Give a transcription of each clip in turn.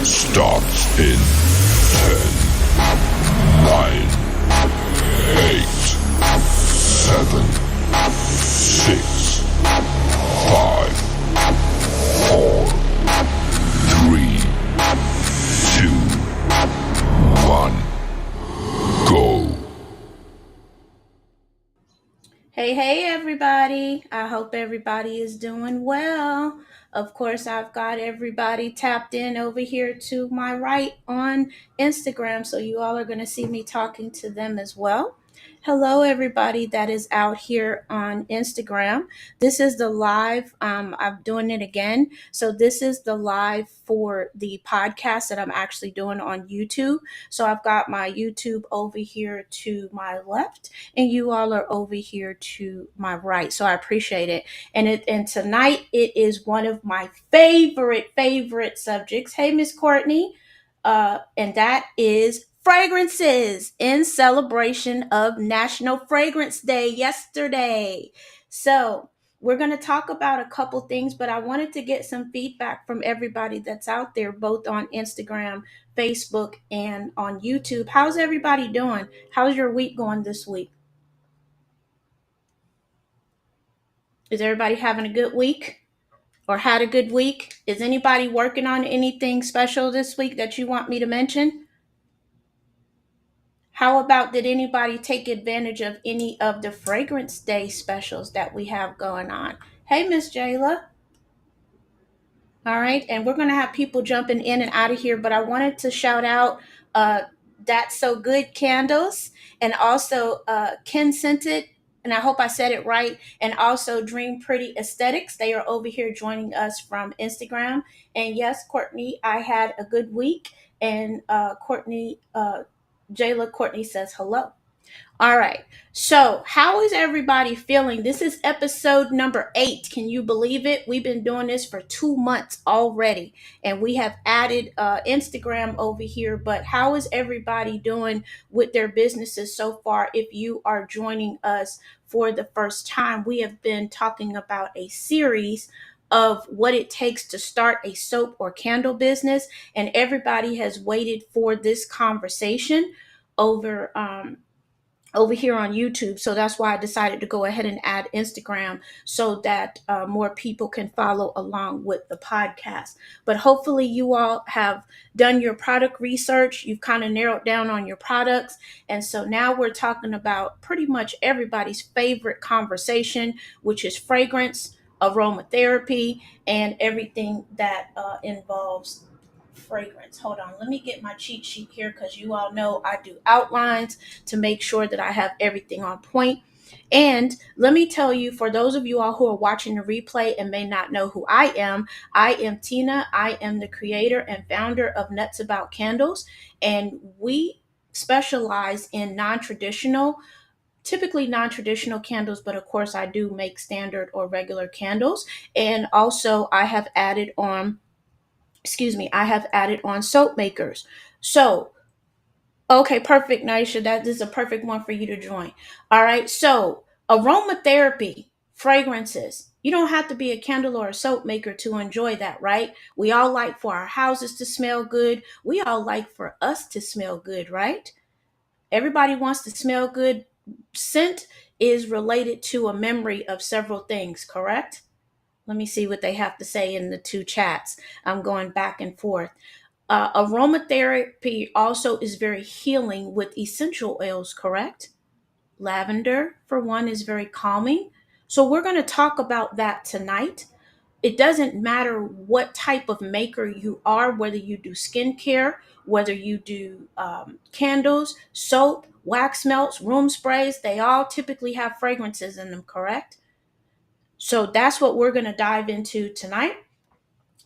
starts in 10, 9, 8, 7, 6, 5, 4, 3, 2, 1, go. Hey, everybody. I hope everybody is doing well. Of course, I've got everybody tapped in over here to my right on Instagram, so you all are going to see me talking to them as well. Hello, everybody that is out here on Instagram. This is the live. I'm doing it again. So, this is the live for the podcast that I'm actually doing on YouTube. So, I've got my YouTube over here to my left and you all are over here to my right. So I appreciate it. And tonight it is one of my favorite subjects. Hey, Miss Courtney, and that is fragrances in celebration of National Fragrance Day yesterday. So we're going to talk about a couple things, but I wanted to get some feedback from everybody that's out there, both on Instagram, Facebook, and on YouTube. How's everybody doing? How's your week going this week? Is everybody having a good week or had a good week? Is anybody working on anything special this week that you want me to mention? How about did anybody take advantage of any of the Fragrance Day specials that we have going on? Hey, Miss Jayla. All right, and we're going to have people jumping in and out of here, but I wanted to shout out uh, That's So Good Candles and also Ken Scented, and I hope I said it right, and also Dream Pretty Aesthetics. They are over here joining us from Instagram. And yes, Courtney, I had a good week, and Jayla Courtney says hello. All right. So, how is everybody feeling? This is episode number 8. Can you believe it? We've been doing this for 2 months already, and we have added Instagram over here. But how is everybody doing with their businesses so far? If you are joining us for the first time, we have been talking about a series of what it takes to start a soap or candle business, and everybody has waited for this conversation over over here on YouTube. So that's why I decided to go ahead and add Instagram so that more people can follow along with the podcast. But hopefully, you all have done your product research. You've kind of narrowed down on your products. And so now we're talking about pretty much everybody's favorite conversation, which is fragrance, aromatherapy, and everything that involves fragrance. Hold on, let me get my cheat sheet here because you all know I do outlines to make sure that I have everything on point. And let me tell you, for those of you all who are watching the replay and may not know who I am Tina. I am the creator and founder of Nuts About Candles, and we specialize in typically non-traditional candles, but of course I do make standard or regular candles. And also I have added on soap makers. So, okay, perfect, Naisha. That is a perfect one for you to join. All right. So, aromatherapy, fragrances. You don't have to be a candle or a soap maker to enjoy that, right? We all like for our houses to smell good. We all like for us to smell good, right? Everybody wants to smell good. Scent is related to a memory of several things, correct? Let me see what they have to say in the two chats. I'm going back and forth. Aromatherapy also is very healing with essential oils, correct? Lavender, for one, is very calming. So, we're going to talk about that tonight. It doesn't matter what type of maker you are, whether you do skincare, whether you do candles, soap, wax melts, room sprays, they all typically have fragrances in them, correct? So, that's what we're going to dive into tonight.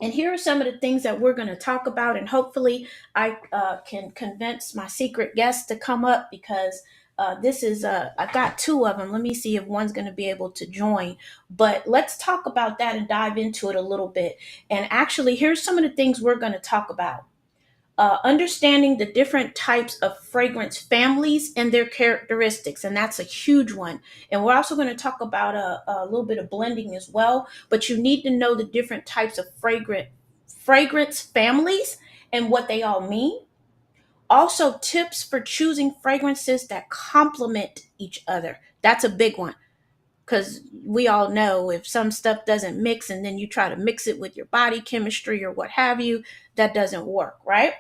And here are some of the things that we're going to talk about. And hopefully, I can convince my secret guest to come up because I've got two of them. Let me see if one's going to be able to join. But let's talk about that and dive into it a little bit. And actually, here's some of the things we're going to talk about. Understanding the different types of fragrance families and their characteristics, and that's a huge one. And we're also going to talk about a little bit of blending as well. But you need to know the different types of fragrance families and what they all mean. Also, tips for choosing fragrances that complement each other. That's a big one because we all know if some stuff doesn't mix and then you try to mix it with your body chemistry or what have you, that doesn't work, right?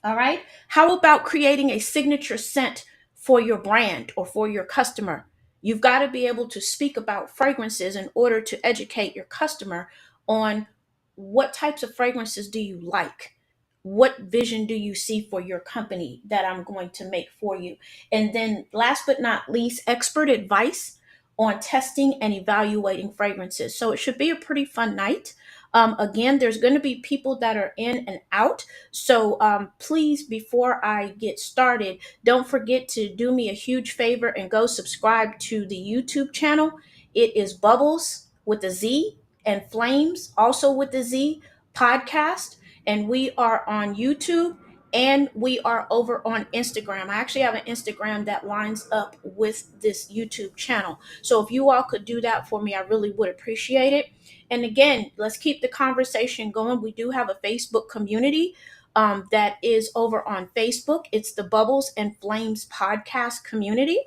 All right. How about creating a signature scent for your brand or for your customer? You've got to be able to speak about fragrances in order to educate your customer on what types of fragrances do you like? What vision do you see for your company that I'm going to make for you? And then, last but not least, expert advice on testing and evaluating fragrances. So, it should be a pretty fun night. Again, there's going to be people that are in and out. So please, before I get started, don't forget to do me a huge favor and go subscribe to the YouTube channel. It is Bubblez with a Z and Flamez also with the Z podcast. And we are on YouTube and we are over on Instagram. I actually have an Instagram that lines up with this YouTube channel. So if you all could do that for me, I really would appreciate it. And again, let's keep the conversation going. We do have a Facebook community that is over on Facebook. It's the Bubblez and Flamez podcast community.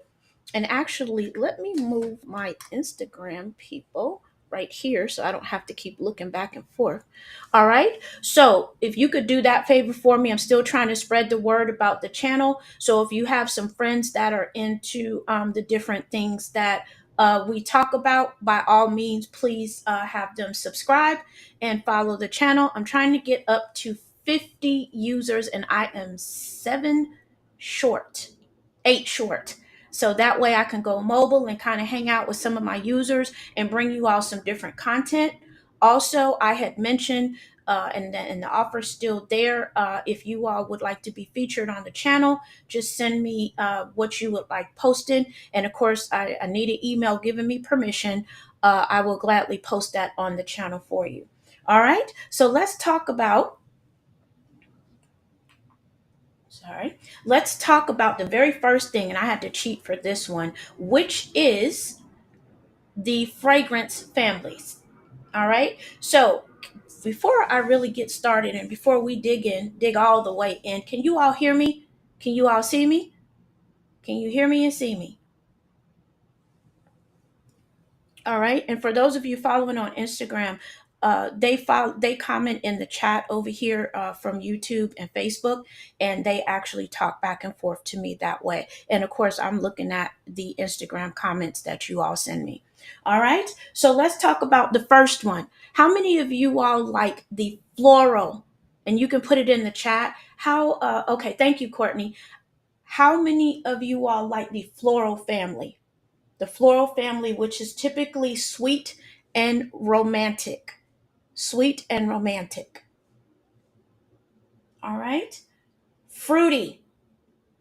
And actually, let me move my Instagram people right here so I don't have to keep looking back and forth. All right. So if you could do that favor for me, I'm still trying to spread the word about the channel. So if you have some friends that are into the different things that we talk about, by all means, please have them subscribe and follow the channel. I'm trying to get up to 50 users and I am 8 short. So that way I can go mobile and kind of hang out with some of my users and bring you all some different content. Also, I had mentioned, and the offer's still there. If you all would like to be featured on the channel, just send me what you would like posted. And of course, I need an email giving me permission. I will gladly post that on the channel for you. All right. So let's talk about the very first thing, and I had to cheat for this one, which is the fragrance families. All right. So before I really get started and before we dig all the way in, can you all hear me? Can you all see me? Can you hear me and see me? All right. And for those of you following on Instagram, they comment in the chat over here from YouTube and Facebook, and they actually talk back and forth to me that way. And of course, I'm looking at the Instagram comments that you all send me. All right. So let's talk about the first one. How many of you all like the floral? And you can put it in the chat. Okay. Thank you, Courtney. How many of you all like the floral family? The floral family, which is typically sweet and romantic. Sweet and romantic. All right. Fruity,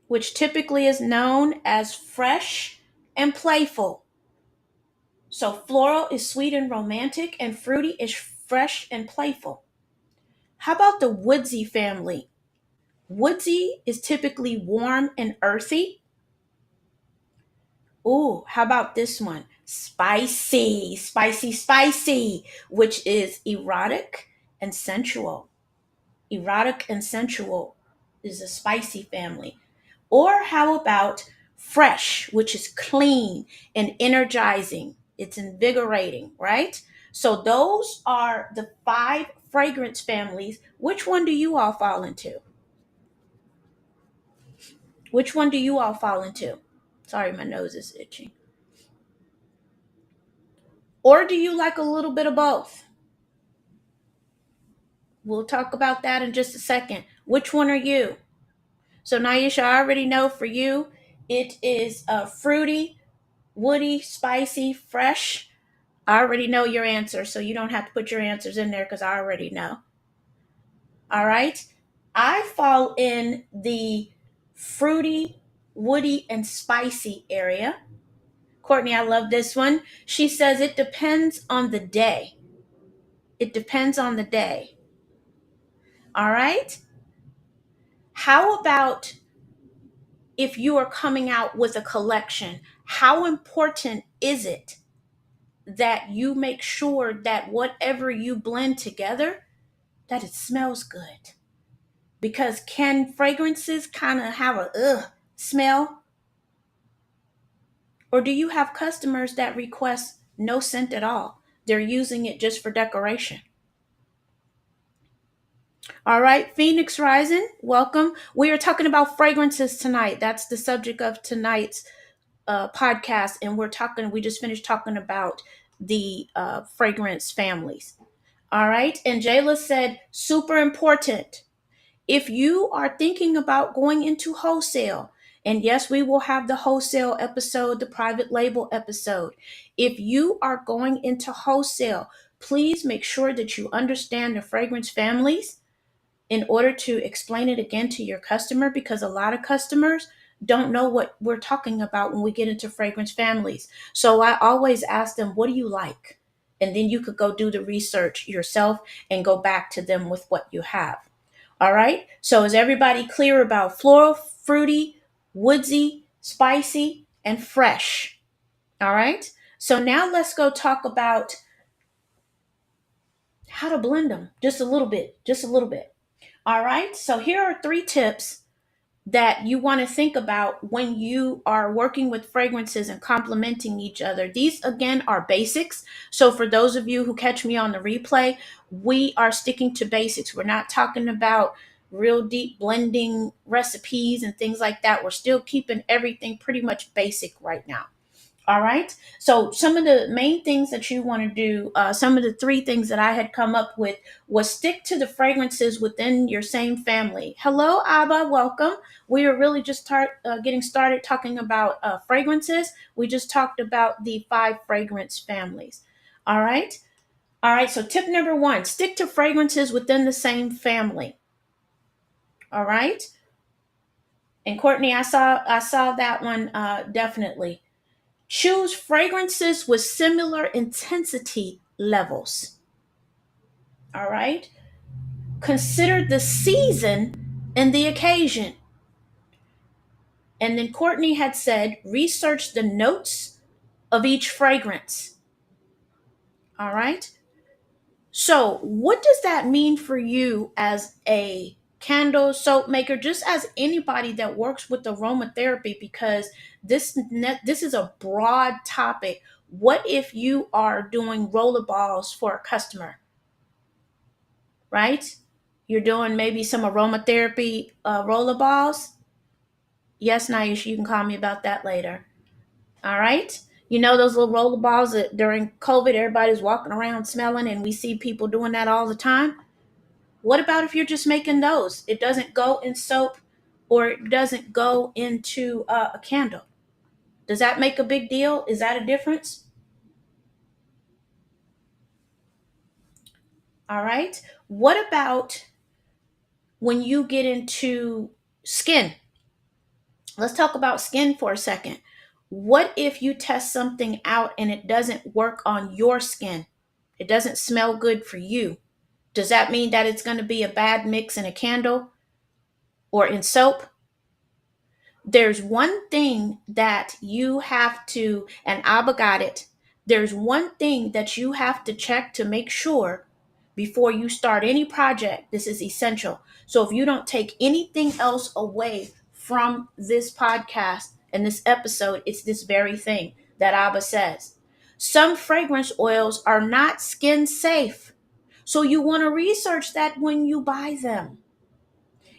which typically is known as fresh and playful. So floral is sweet and romantic, and fruity is fresh and playful. How about the woodsy family? Woodsy is typically warm and earthy. Ooh, how about this one? Spicy, spicy, spicy, which is erotic and sensual. Erotic and sensual is a spicy family. Or how about fresh, which is clean and energizing? It's invigorating, right? So those are the 5 fragrance families. Which one do you all fall into? Which one do you all fall into? Sorry, my nose is itching. Or do you like a little bit of both? We'll talk about that in just a second. Which one are you? So, Naisha, I already know for you, it is fruity, woody, spicy, fresh. I already know your answer, so you don't have to put your answers in there because I already know. All right. I fall in the fruity, woody, and spicy area. Courtney, I love this one. She says it depends on the day. It depends on the day. All right. How about if you are coming out with a collection? How important is it that you make sure that whatever you blend together, that it smells good? Because can fragrances kind of have a smell? Or do you have customers that request no scent at all? They're using it just for decoration. All right, Phoenix Rising, welcome. We are talking about fragrances tonight. That's the subject of tonight's podcast, and we just finished talking about the fragrance families. All right, and Jayla said, super important. If you are thinking about going into wholesale, and yes, we will have the wholesale episode, the private label episode. If you are going into wholesale, please make sure that you understand the fragrance families in order to explain it again to your customer, because a lot of customers don't know what we're talking about when we get into fragrance families. So I always ask them, what do you like? And then you could go do the research yourself and go back to them with what you have. All right. So is everybody clear about floral, fruity, woodsy, spicy, and fresh? All right. So now let's go talk about how to blend them just a little bit, just a little bit. All right. So here are 3 tips that you want to think about when you are working with fragrances and complementing each other. These again are basics. So for those of you who catch me on the replay, we are sticking to basics. We're not talking about real deep blending recipes and things like that. We're still keeping everything pretty much basic right now. All right. So some of the main things that you want to do, some of the 3 things that I had come up with was stick to the fragrances within your same family. Hello, Abba. Welcome. We are really just getting started talking about fragrances. We just talked about the 5 fragrance families. All right. All right. So tip number 1, stick to fragrances within the same family. All right. And Courtney, I saw that one definitely. Choose fragrances with similar intensity levels. All right. Consider the season and the occasion. And then Courtney had said, research the notes of each fragrance. All right. So, what does that mean for you as a candle soap maker, just as anybody that works with aromatherapy? Because this is a broad topic. What if you are doing rollerballs for a customer, right? You're doing maybe some aromatherapy rollerballs. Yes, Naisha, you can call me about that later. All right. You know those little rollerballs that during COVID everybody's walking around smelling, and we see people doing that all the time. What about if you're just making those? It doesn't go in soap, or it doesn't go into a candle. Does that make a big deal? Is that a difference? All right. What about when you get into skin? Let's talk about skin for a second. What if you test something out and it doesn't work on your skin? It doesn't smell good for you. Does that mean that it's going to be a bad mix in a candle or in soap? There's one thing that you have to, and Abba got it. There's one thing that you have to check to make sure before you start any project. This is essential. So if you don't take anything else away from this podcast and this episode, it's this very thing that Abba says. Some fragrance oils are not skin safe. So you want to research that when you buy them.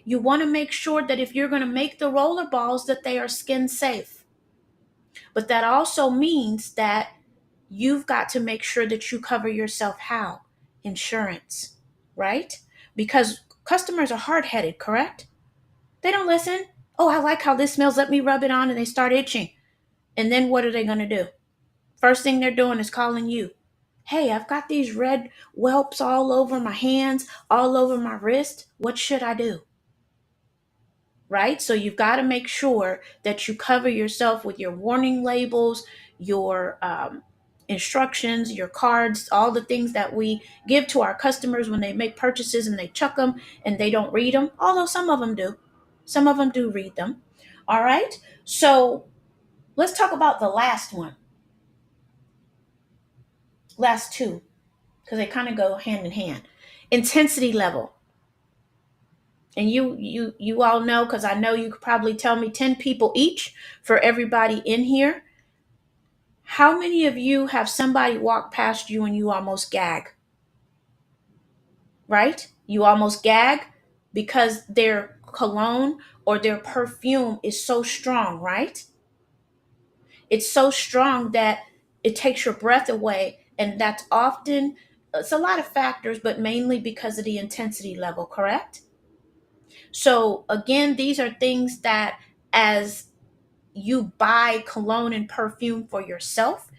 You want to make sure that if you're going to make the roller balls, that they are skin safe. But that also means that you've got to make sure that you cover yourself. How? Insurance, right? Because customers are hard-headed, correct? They don't listen. Oh, I like how this smells. Let me rub it on, and they start itching. And then what are they going to do? First thing they're doing is calling you. Hey, I've got these red whelps all over my hands, all over my wrist. What should I do? Right? So you've got to make sure that you cover yourself with your warning labels, your instructions, your cards, all the things that we give to our customers when they make purchases and they chuck them and they don't read them. Although some of them do. Some of them do read them. All right. So let's talk about the last one. Last 2, because they kind of go hand in hand. Intensity level. And you all know, because I know you could probably tell me 10 people each for everybody in here. How many of you have somebody walk past you and you almost gag? Right? You almost gag because their cologne or their perfume is so strong, right? It's so strong that it takes your breath away. And that's often, it's a lot of factors, but mainly because of the intensity level, correct? So, again, these are things that as you buy cologne and perfume for yourself,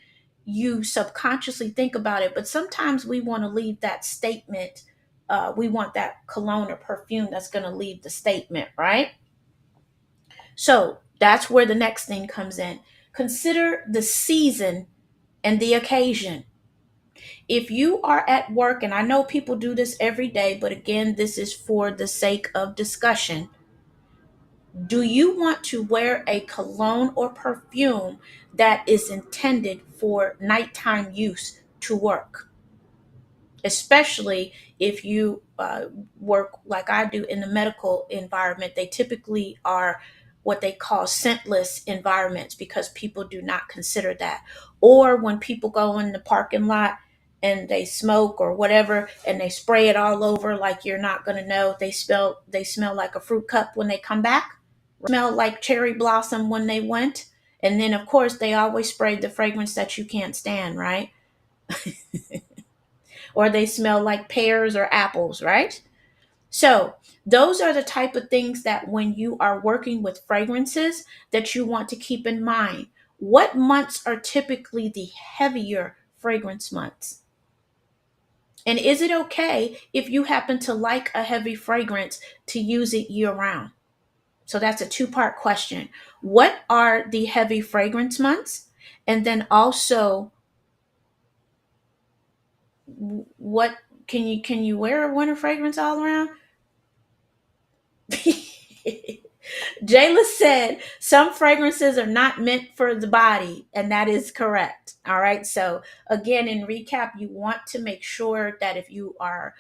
you subconsciously think about it. But sometimes we want to leave that statement. We want that cologne or perfume that's going to leave the statement, right? So that's where the next thing comes in. Consider the season and the occasion. If you are at work, and I know people do this every day, but again, this is for the sake of discussion. Do you want to wear a cologne or perfume that is intended for nighttime use to work? Especially if you work like I do in the medical environment, they typically are what they call scentless environments because people do not consider that. Or when people go in the parking lot and they smoke or whatever and they spray it all over like you're not going to know, they smell like a fruit cup when they come back, smell like cherry blossom when they went, and then of course they always spray the fragrance that you can't stand, right? Or they smell like pears or apples, right? So, those are the type of things that when you are working with fragrances that you want to keep in mind. What months are typically the heavier fragrance months? And is it okay if you happen to like a heavy fragrance to use it year round? So that's a two-part question. What are the heavy fragrance months? And then also, what can you wear a winter fragrance all around? Jayla said some fragrances are not meant for the body, and that is correct. All right. So, again, in recap, you want to make sure that if you are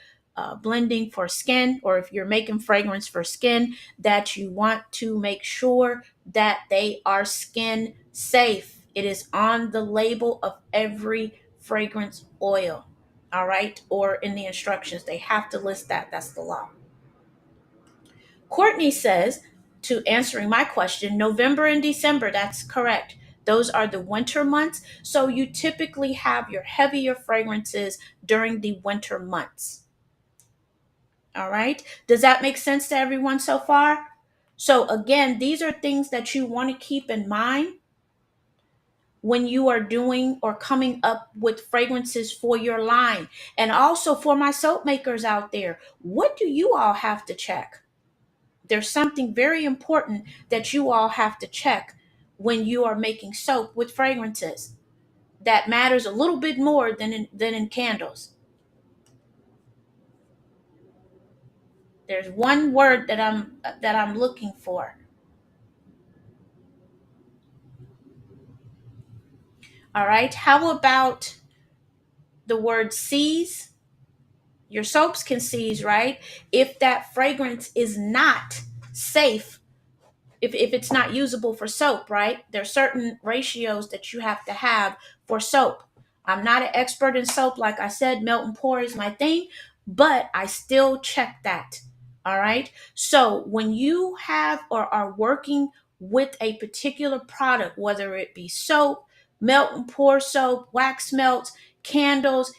blending for skin or if you're making fragrance for skin, that you want to make sure that they are skin safe. It is on the label of every fragrance oil. All right. Or in the instructions, they have to list that. That's the law. Courtney says, to answering my question, November and December, that's correct. Those are the winter months. So you typically have your heavier fragrances during the winter months. All right. Does that make sense to everyone so far? So, again, these are things that you want to keep in mind when you are doing or coming up with fragrances for your line. And also for my soap makers out there, what do you all have to check? There's something very important that you all have to check when you are making soap with fragrances that matters a little bit more than in candles. There's one word that I'm looking for. All right. How about the word seize? Your soaps can seize, right? If that fragrance is not safe, if it's not usable for soap, right? There's certain ratios that you have to have for soap. I'm not an expert in soap. Like I said, melt and pour is my thing, but I still check that. All right. So when you have or are working with a particular product, whether it be soap, melt and pour soap, wax melts, candles,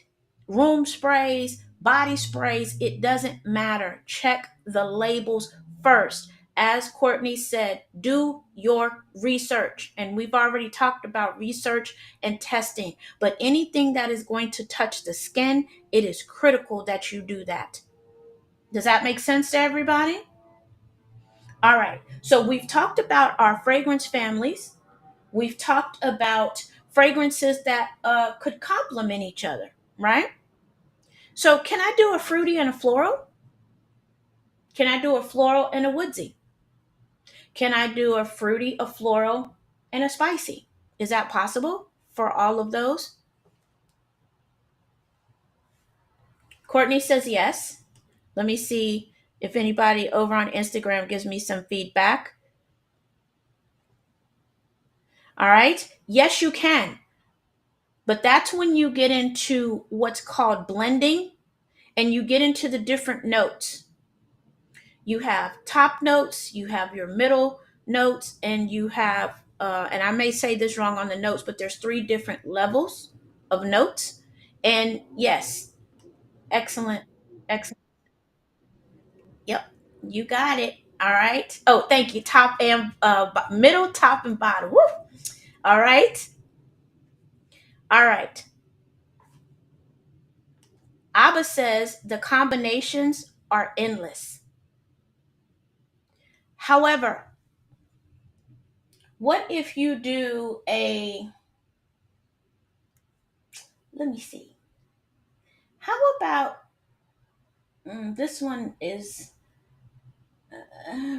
room sprays, body sprays, it doesn't matter. Check the labels first. As Courtney said, do your research. And we've already talked about research and testing. But anything that is going to touch the skin, it is critical that you do that. Does that make sense to everybody? All right. So we've talked about our fragrance families. We've talked about fragrances that could complement each other, right? So can I do a fruity and a floral? Can I do a floral and a woodsy? Can I do a fruity, a floral, and a spicy? Is that possible for all of those? Courtney says yes. Let me see. If anybody over on Instagram gives me some feedback. All right. Yes, you can. But that's when you get into what's called blending and you get into the different notes. You have top notes, you have your middle notes, and you have, and I may say this wrong on the notes, but there's three different levels of notes. And yes, excellent, excellent. Yep, you got it. All right. Oh, thank you. Top and middle, top and bottom. Woo. All right. All right. Abba says the combinations are endless. However, what if you do a, let me see. How about, this one is,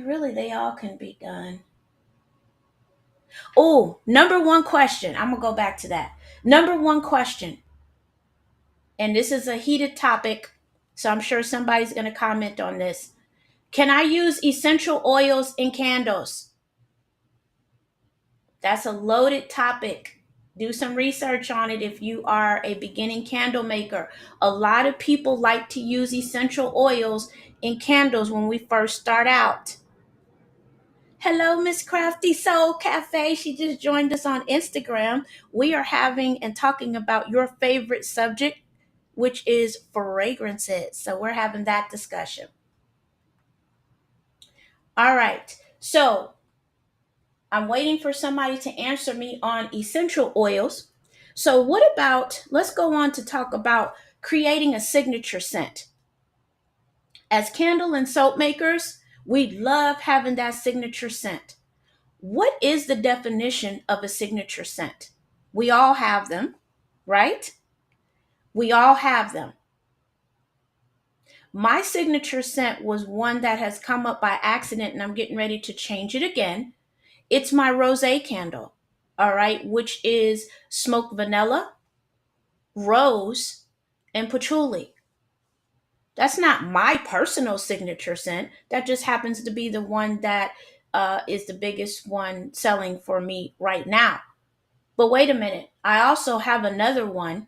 really, they all can be done. Oh, number one question. I'm going to go back to that. Number one question. And this is a heated topic. So I'm sure somebody's going to comment on this. Can I use essential oils in candles? That's a loaded topic. Do some research on it if you are a beginning candle maker. A lot of people like to use essential oils in candles when we first start out. Hello, Miss Crafty Soul Cafe. She just joined us on Instagram. We are having and talking about your favorite subject, which is fragrances. So we're having that discussion. All right. So I'm waiting for somebody to answer me on essential oils. So, what about, let's go on to talk about creating a signature scent. As candle and soap makers, we love having that signature scent. What is the definition of a signature scent? We all have them, right? We all have them. My signature scent was one that has come up by accident, and I'm getting ready to change it again. It's my rose candle, all right, which is smoked vanilla, rose, and patchouli. That's not my personal signature scent. That just happens to be the one that is the biggest one selling for me right now. But wait a minute. I also have another one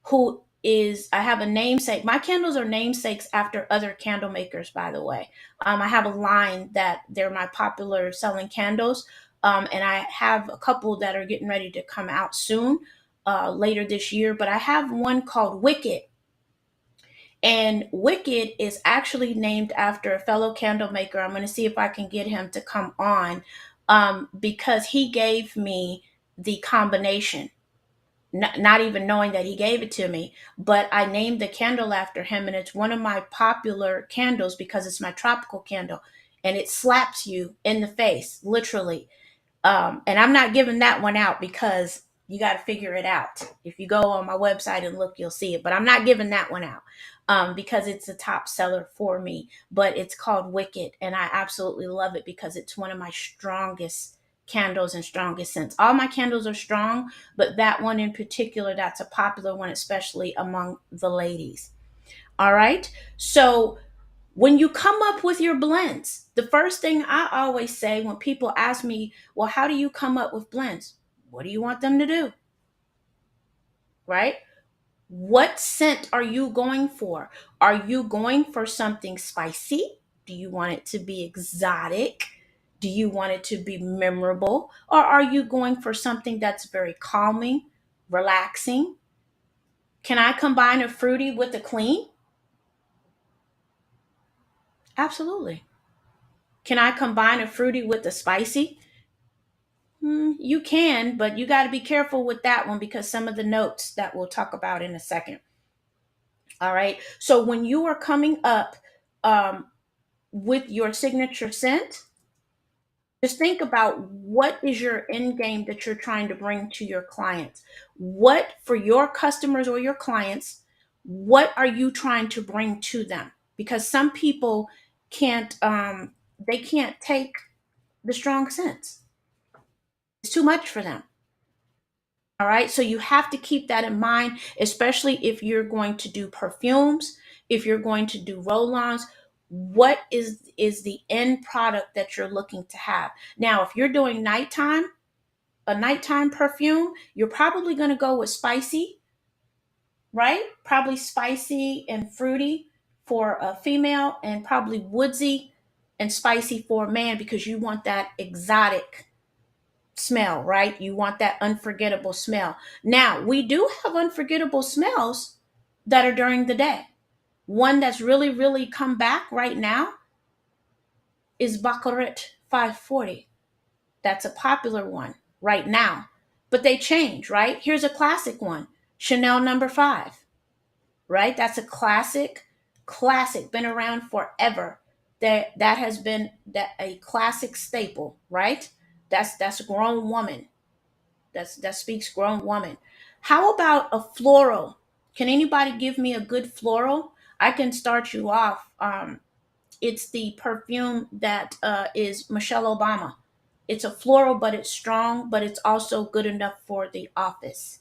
who is, I have a namesake. My candles are namesakes after other candle makers, by the way. I have a line that they're my popular selling candles. And I have a couple that are getting ready to come out soon, later this year. But I have one called Wicked. And Wicked is actually named after a fellow candle maker. I'm going to see if I can get him to come on, because he gave me the combination, not even knowing that he gave it to me. But I named the candle after him, and it's one of my popular candles because it's my tropical candle, and it slaps you in the face, literally. And I'm not giving that one out because you got to figure it out. If you go on my website and look, you'll see it. But I'm not giving that one out, because it's a top seller for me. But it's called Wicked, and I absolutely love it because it's one of my strongest candles and strongest scents. All my candles are strong, but that one in particular, that's a popular one, especially among the ladies. All right. So when you come up with your blends, the first thing I always say when people ask me, well, how do you come up with blends? What do you want them to do? Right? What scent are you going for? Are you going for something spicy? Do you want it to be exotic? Do you want it to be memorable? Or are you going for something that's very calming, relaxing? Can I combine a fruity with a clean? Absolutely. Can I combine a fruity with a spicy? You can, but you got to be careful with that one because some of the notes that we'll talk about in a second. All right. So when you are coming up, um, with your signature scent, just think about what is your end game that you're trying to bring to your clients. What, for your customers or your clients, what are you trying to bring to them? Because some people can't, they can't take the strong scents. It's too much for them. All right. So you have to keep that in mind, especially if you're going to do perfumes, if you're going to do roll ons. what is the end product that you're looking to have. Now, if you're doing nighttime, a nighttime perfume, you're probably going to go with spicy, right? Probably spicy and fruity for a female, and probably woodsy and spicy for a man, because you want that exotic smell, right? You want that unforgettable smell. Now, we do have unforgettable smells that are during the day. One that's really, really come back right now is Baccarat 540. That's a popular one right now. But they change, right? Here's a classic one, Chanel number 5, right? That's a classic, been around forever. That has been that a classic staple, right? That's a grown woman. That speaks grown woman. How about a floral? Can anybody give me a good floral? I can start you off. It's the perfume that is Michelle Obama. It's a floral, but it's strong, but it's also good enough for the office.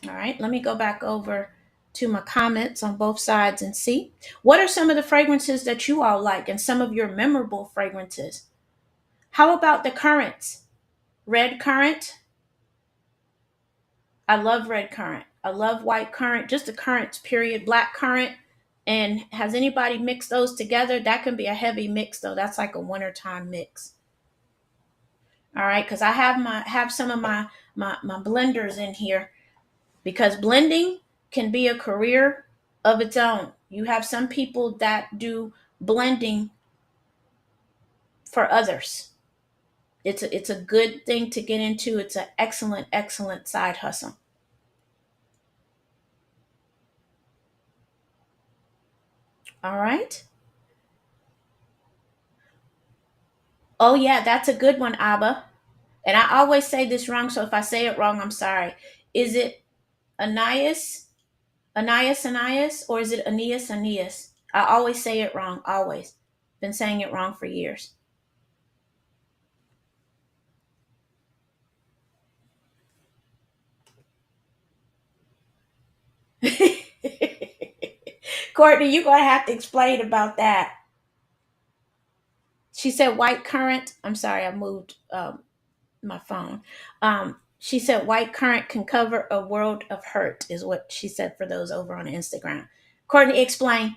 All right, let me go back over to my comments on both sides and see what are some of the fragrances that you all like and some of your memorable fragrances. How about the currants? Red currant. I love red currant. I love white currant, just the currants, period. Black currant. And has anybody mixed those together? That can be a heavy mix though. That's like a wintertime mix. All right, because I have some of my blenders in here, because blending can be a career of its own. You have some people that do blending for others. It's a good thing to get into. It's an excellent side hustle. All right. Oh yeah, that's a good one, Abba. And I always say this wrong, so if I say it wrong, I'm sorry. Is it Anais? Anais, or is it Aeneas? I always say it wrong, always. Been saying it wrong for years. Courtney, you're going to have to explain about that. She said white currant. I'm sorry, I moved my phone. She said white currant can cover a world of hurt, is what she said for those over on Instagram. Courtney, explain.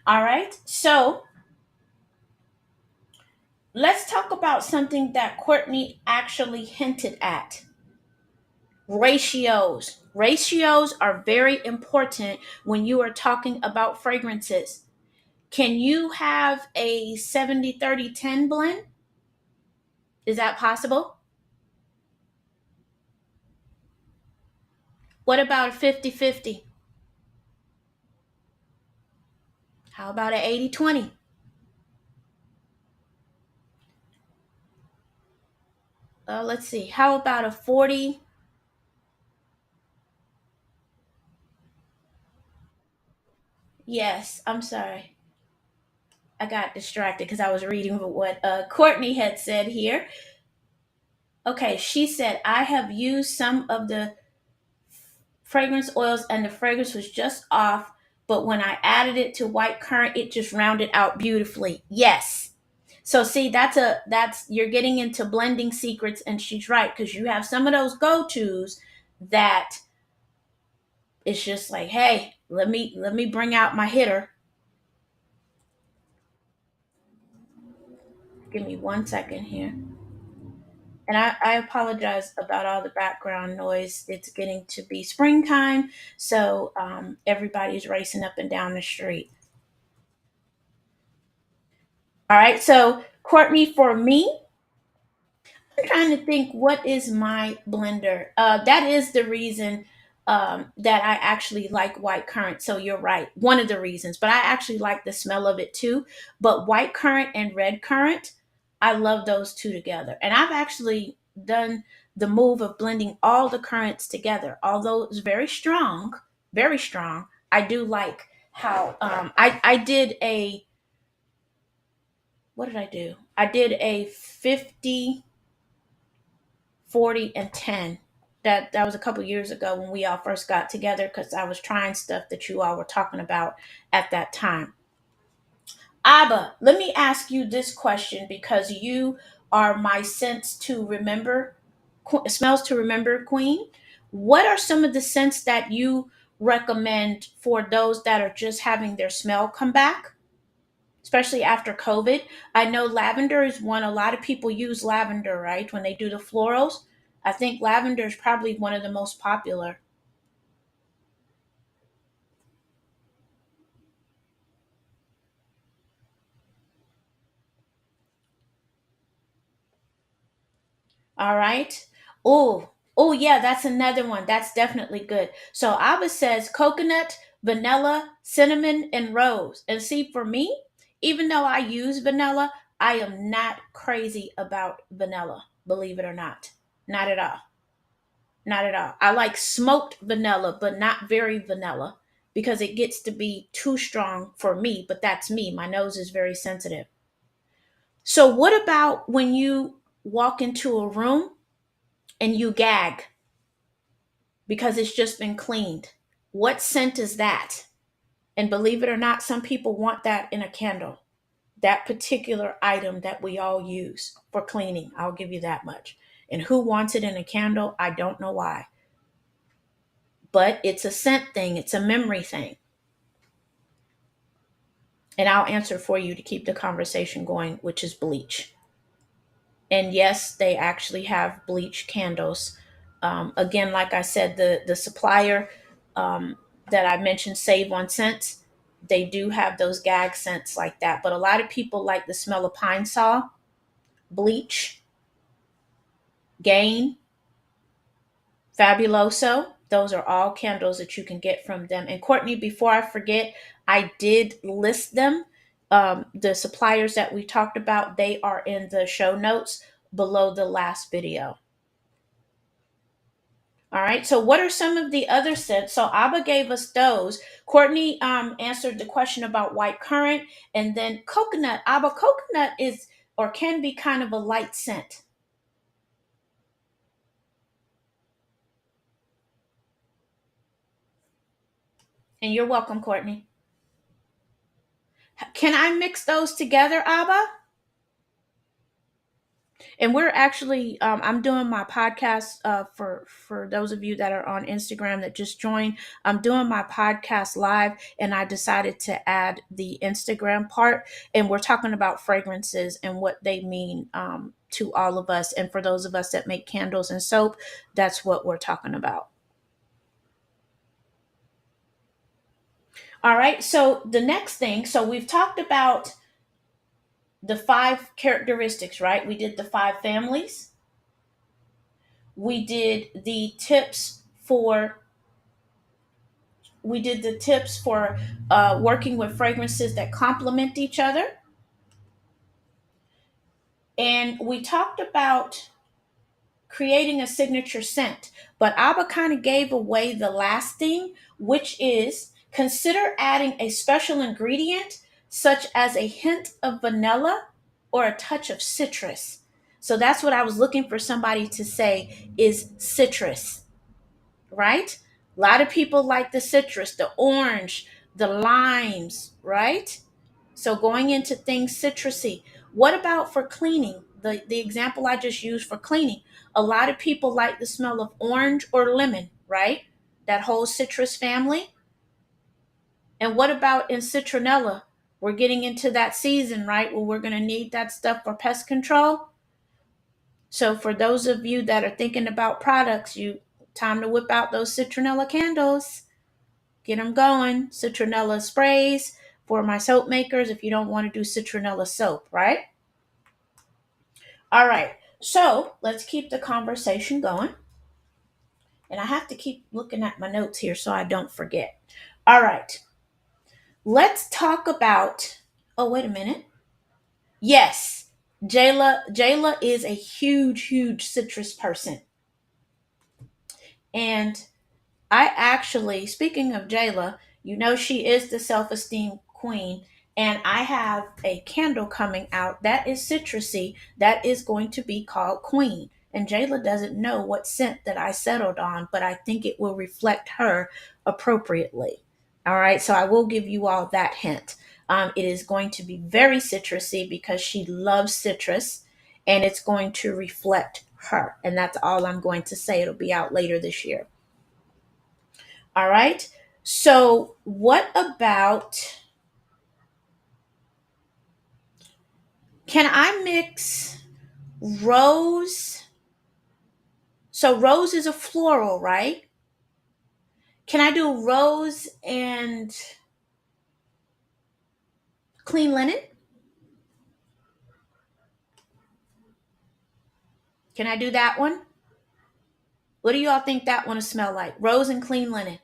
All right. So let's talk about something that Courtney actually hinted at: ratios. Ratios are very important when you are talking about fragrances. Can you have a 70-30-10 blend? Is that possible? What about a 50-50? How about an 80-20? Let's see. How about a 40? Yes, I'm sorry. I got distracted because I was reading what Courtney had said here. Okay, she said, I have used some of the fragrance oils and the fragrance was just off, but when I added it to white currant, it just rounded out beautifully. Yes. So see, that's you're getting into blending secrets, and she's right, because you have some of those go-tos that it's just like, hey, let me bring out my hitter. Give me 1 second here. And I apologize about all the background noise. It's getting to be springtime, so everybody's racing up and down the street. All right, so Courtney, for me, I'm trying to think what is my blender. That is the reason that I actually like white currant. So you're right, one of the reasons. But I actually like the smell of it too. But white currant and red currant, I love those two together. And I've actually done the move of blending all the currants together. Although it's very strong, I do like how I did a, what did I do? I did a 50, 40, and 10. That was a couple years ago when we all first got together, because I was trying stuff that you all were talking about at that time. Abba, let me ask you this question, because you are my sense to remember, smells to remember queen. What are some of the scents that you recommend for those that are just having their smell come back, especially after COVID? I know lavender is one. A lot of people use lavender, right? When they do the florals, I think lavender is probably one of the most popular. All right. Oh, yeah, that's another one. That's definitely good. So Abba says coconut, vanilla, cinnamon, and rose. And see, for me, even though I use vanilla, I am not crazy about vanilla, believe it or not. Not at all. Not at all. I like smoked vanilla, but not very vanilla, because it gets to be too strong for me, but that's me. My nose is very sensitive. So, what about when you walk into a room and you gag because it's just been cleaned? What scent is that? And believe it or not, some people want that in a candle. That particular item that we all use for cleaning, I'll give you that much. And who wants it in a candle? I don't know why. But it's a scent thing, it's a memory thing. And I'll answer for you to keep the conversation going, which is bleach. And yes, they actually have bleach candles. Again, like I said, the supplier um, that I mentioned, Save on Scents, they do have those gag scents like that. But a lot of people like the smell of pine saw, bleach, gain, fabuloso. Those are all candles that you can get from them. And Courtney, before I forget, I did list them. The suppliers that we talked about, they are in the show notes below the last video. All right. So, what are some of the other scents? So, Abba gave us those. Courtney answered the question about white currant, and then coconut. Abba, coconut is or can be kind of a light scent. And you're welcome, Courtney. Can I mix those together, Abba? And we're actually I'm doing my podcast for those of you that are on Instagram that just joined. I'm doing my podcast live, and I decided to add the Instagram part, and we're talking about fragrances and what they mean to all of us, and for those of us that make candles and soap, that's what we're talking about. All right, so the next thing, so we've talked about the 5 characteristics, right? We did the 5 families. We did the tips for working with fragrances that complement each other, and we talked about creating a signature scent. But Abba kind of gave away the last thing, which is consider adding a special ingredient such as a hint of vanilla or a touch of citrus. So that's what I was looking for somebody to say is citrus, right? A lot of people like the citrus, the orange, the limes, right? So going into things citrusy. What about for cleaning? The example I just used for cleaning. A lot of people like the smell of orange or lemon, right? That whole citrus family. And what about in citronella? We're getting into that season, right? Where we're going to need that stuff for pest control. So for those of you that are thinking about products, you time to whip out those citronella candles. Get them going. Citronella sprays for my soap makers if you don't want to do citronella soap, right? All right. So let's keep the conversation going. And I have to keep looking at my notes here so I don't forget. All right. Let's talk about. Oh, wait a minute. Yes. Jayla is a huge citrus person. And I actually, speaking of Jayla, You know, she is the self esteem queen. And I have a candle coming out that is citrusy that is going to be called Queen. And Jayla doesn't know what scent that I settled on, but I think it will reflect her appropriately. All right, so I will give you all that hint. It is going to be very citrusy because she loves citrus, and it's going to reflect her. And that's all I'm going to say. It'll be out later this year. All right. So, what about, can I mix rose? So, rose is a floral, right? Can I do rose and clean linen? Can I do that one? What do y'all think that one will smell like? Rose and clean linen.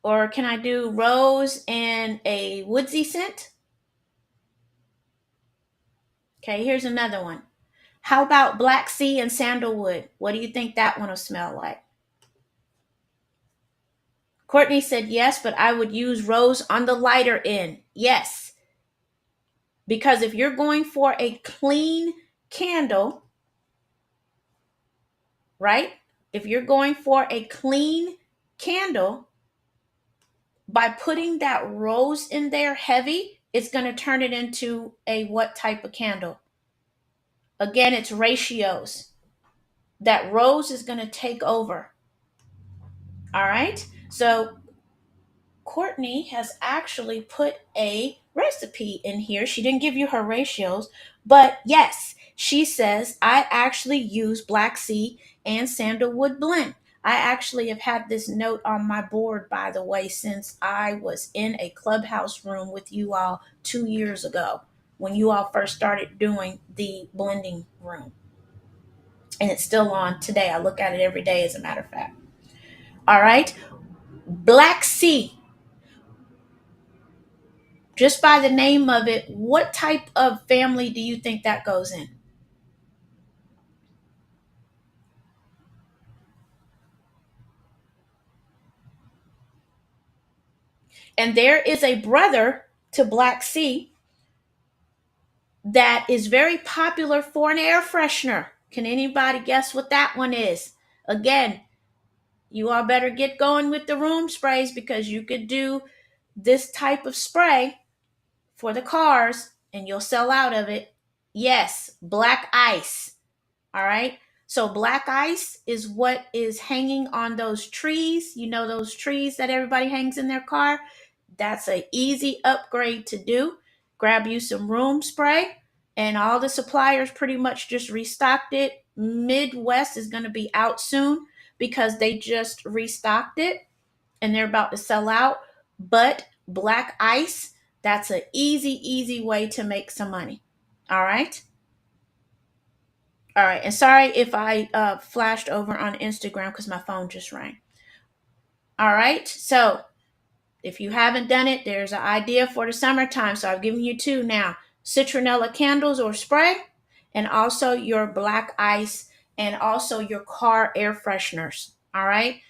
Or can I do rose and a woodsy scent? Okay, here's another one. How about black sea and sandalwood? What do you think that one will smell like? Courtney said yes, but I would use rose on the lighter end. Yes, because if you're going for a clean candle, right? If you're going for a clean candle, by putting that rose in there heavy, it's going to turn it into a what type of candle? Again, it's ratios. That rose is going to take over. All right. So Courtney has actually put a recipe in here. She didn't give you her ratios, but yes, she says, I actually use black sea and sandalwood blend. I actually have had this note on my board, by the way, since I was in a clubhouse room with you all 2 years ago when you all first started doing the blending room. And it's still on today. I look at it every day, as a matter of fact. All right. Black sea, just by the name of it, what type of family do you think that goes in? And there is a brother to Black Sea that is very popular for an air freshener. Can anybody guess what that one is? Again, you all better get going with the room sprays because you could do this type of spray for the cars and you'll sell out of it. Yes, black ice. All right. So black ice is what is hanging on those trees. You know, those trees that everybody hangs in their car. That's an easy upgrade to do. Grab you some room spray, and all the suppliers pretty much just restocked it. Midwest is going to be out soon because they just restocked it and they're about to sell out. But black ice, that's an easy way to make some money. All right. All right, and sorry if I flashed over on Instagram because my phone just rang. All right, so if you haven't done it, there's an idea for the summertime. So I've given you two now: citronella candles or spray, and also your black ice, and also your car air fresheners. All right,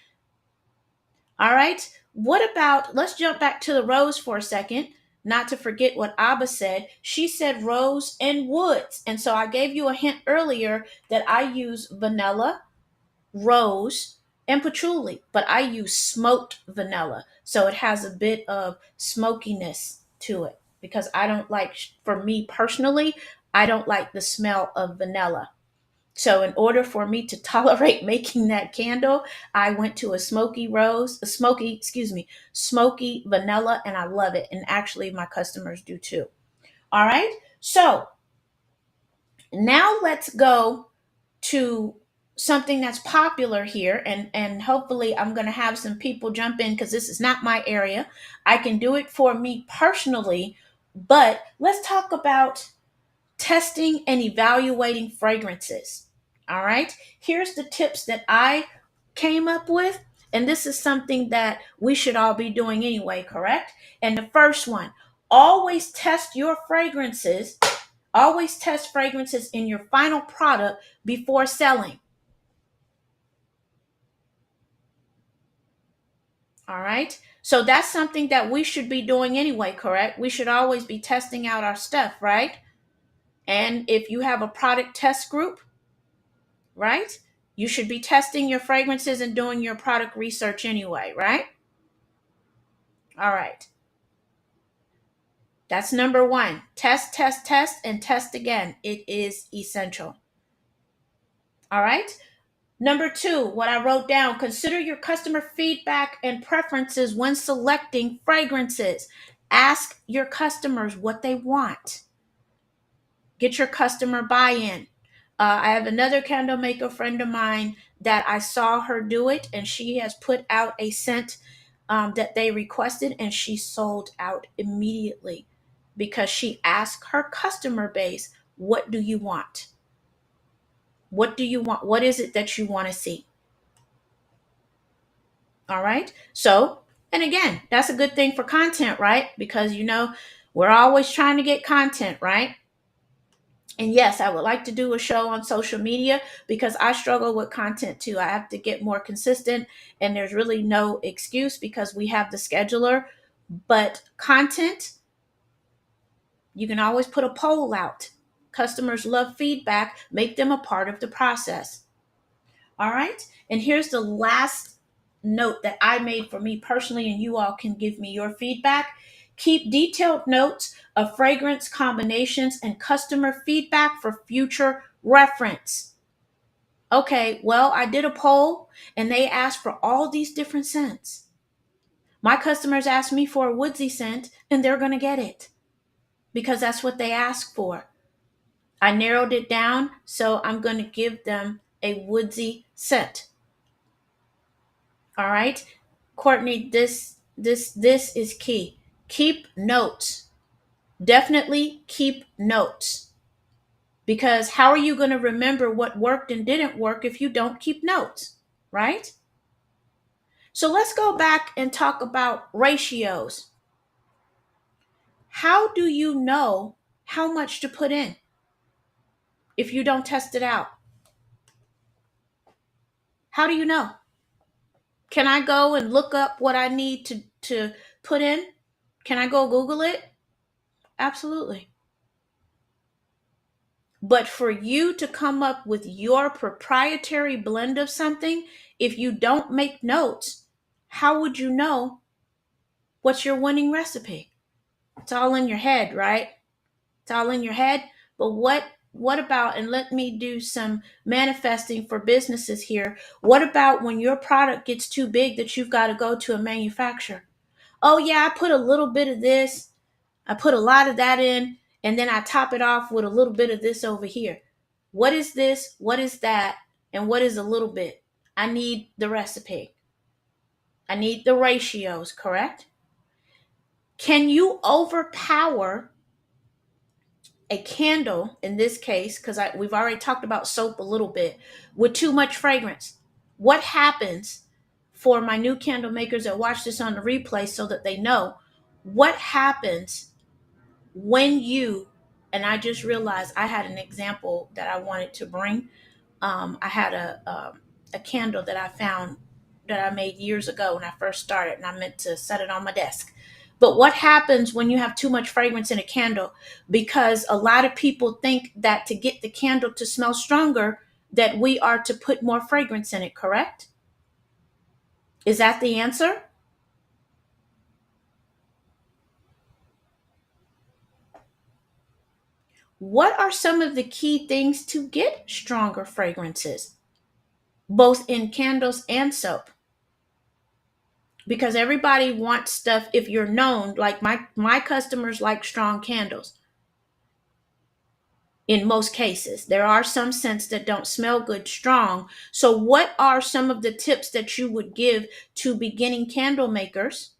all right. What about? Let's jump back to the rose for a second. Not to forget what Abba said. She said rose and woods, and so I gave you a hint earlier that I use vanilla, rose, and patchouli, but I use smoked vanilla. So it has a bit of smokiness to it because I don't like, for me personally, I don't like the smell of vanilla. So in order for me to tolerate making that candle, I went to a smoky rose, a smoky, excuse me, smoky vanilla, and I love it. And actually my customers do too. All right. So now let's go to something that's popular here, and hopefully I'm going to have some people jump in because this is not my area. I can do it for me personally, but let's talk about testing and evaluating fragrances. All right, here's the tips that I came up with, and this is something that we should all be doing anyway, correct? And the first one, always test your fragrances. Always test fragrances in your final product before selling. All right. So that's something that we should be doing anyway, correct? We should always be testing out our stuff, right? And if you have a product test group, right, you should be testing your fragrances and doing your product research anyway, right? All right. That's number one. Test, test, test, and test again. It is essential. All right. Number two, what I wrote down, consider your customer feedback and preferences when selecting fragrances. Ask your customers what they want. Get your customer buy-in. I have another candle maker friend of mine that I saw her do it, and she has put out a scent that they requested, and she sold out immediately because she asked her customer base, what do you want? What do you want? What is it that you want to see? All right. So, and again, that's a good thing for content, right? Because, we're always trying to get content, right? And yes, I would like to do a show on social media because I struggle with content too. I have to get more consistent, and there's really no excuse because we have the scheduler. But content, you can always put a poll out. Customers love feedback, make them a part of the process. All right. And here's the last note that I made for me personally, and you all can give me your feedback. Keep detailed notes of fragrance combinations and customer feedback for future reference. Okay, well, I did a poll and they asked for all these different scents. My customers asked me for a woodsy scent, and they're going to get it because that's what they asked for. I narrowed it down, so I'm going to give them a woodsy scent. All right, Courtney, this is key. Keep notes. Definitely keep notes. Because how are you going to remember what worked and didn't work if you don't keep notes, right? So let's go back and talk about ratios. How do you know how much to put in if you don't test it out? How do you know? Can I go and look up what I need to put in? Can I go Google it? Absolutely. But for you to come up with your proprietary blend of something, if you don't make notes, how would you know what's your winning recipe? It's all in your head, right? It's all in your head. But what about, and let me do some manifesting for businesses here. What about when your product gets too big that you've got to go to a manufacturer? Oh yeah, I put a little bit of this, I put a lot of that in, and then I top it off with a little bit of this over here. What is this? What is that? And what is a little bit? I need the recipe. I need the ratios, correct? Can you overpower a candle in this case, because we've already talked about soap a little bit, with too much fragrance? What happens for my new candle makers that watch this on the replay so that they know what happens when you, and I just realized I had an example that I wanted to bring. I had a candle that I found that I made years ago when I first started, and I meant to set it on my desk. But what happens when you have too much fragrance in a candle? Because a lot of people think that to get the candle to smell stronger, that we are to put more fragrance in it, correct? Is that the answer? What are some of the key things to get stronger fragrances, both in candles and soap? Because everybody wants stuff. If you're known, like my customers like strong candles. In most cases, there are some scents that don't smell good strong. So what are some of the tips that you would give to beginning candle makers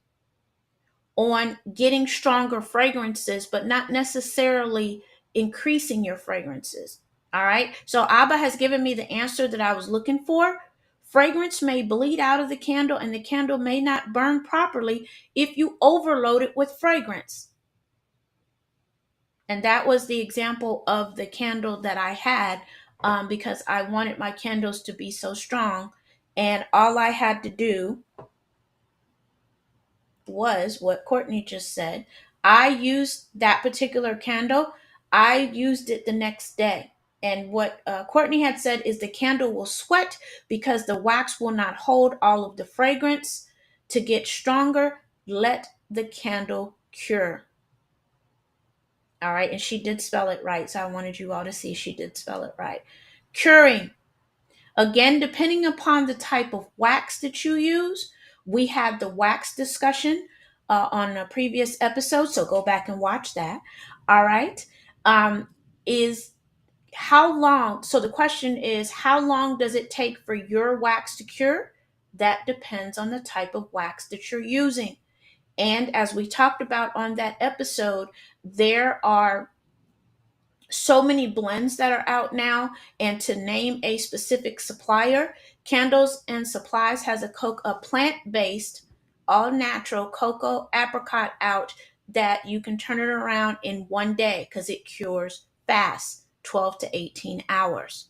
on getting stronger fragrances, but not necessarily increasing your fragrances? All right, so Abba has given me the answer that I was looking for. Fragrance may bleed out of the candle, and the candle may not burn properly if you overload it with fragrance. And that was the example of the candle that I had, because I wanted my candles to be so strong. And all I had to do was what Courtney just said. I used that particular candle. I used it the next day. And what Courtney had said is the candle will sweat because the wax will not hold all of the fragrance. To get stronger, let the candle cure. All right. And she did spell it right. So I wanted you all to see she did spell it right. Curing. Again, depending upon the type of wax that you use, we had the wax discussion on a previous episode. So go back and watch that. All right. Is how long? So the question is, how long does it take for your wax to cure? That depends on the type of wax that you're using. And as we talked about on that episode, there are so many blends that are out now. And to name a specific supplier, Candles and Supplies has a plant-based, all natural cocoa apricot out that you can turn it around in one day because it cures fast, 12 to 18 hours.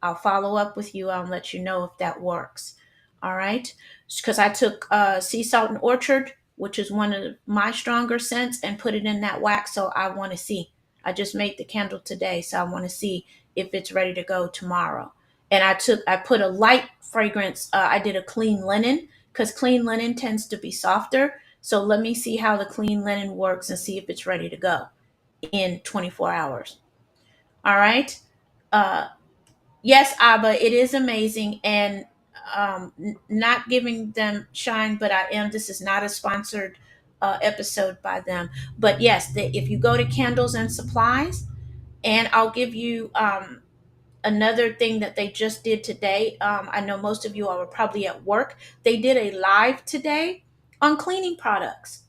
I'll follow up with you. I'll let you know if that works. All right. Because I took sea salt and orchard, which is one of my stronger scents, and put it in that wax. So I want to see. I just made the candle today, so I want to see if it's ready to go tomorrow. And I put a light fragrance. I did a clean linen because clean linen tends to be softer. So let me see how the clean linen works and see if it's ready to go in 24 hours. All right. Uh, Yes, Abba, it is amazing, and not giving them shine, but I am. This is not a sponsored episode by them, but yes, if you go to Candles and Supplies, and I'll give you another thing that they just did today. I know most of you all are probably at work. They did a live today on cleaning products.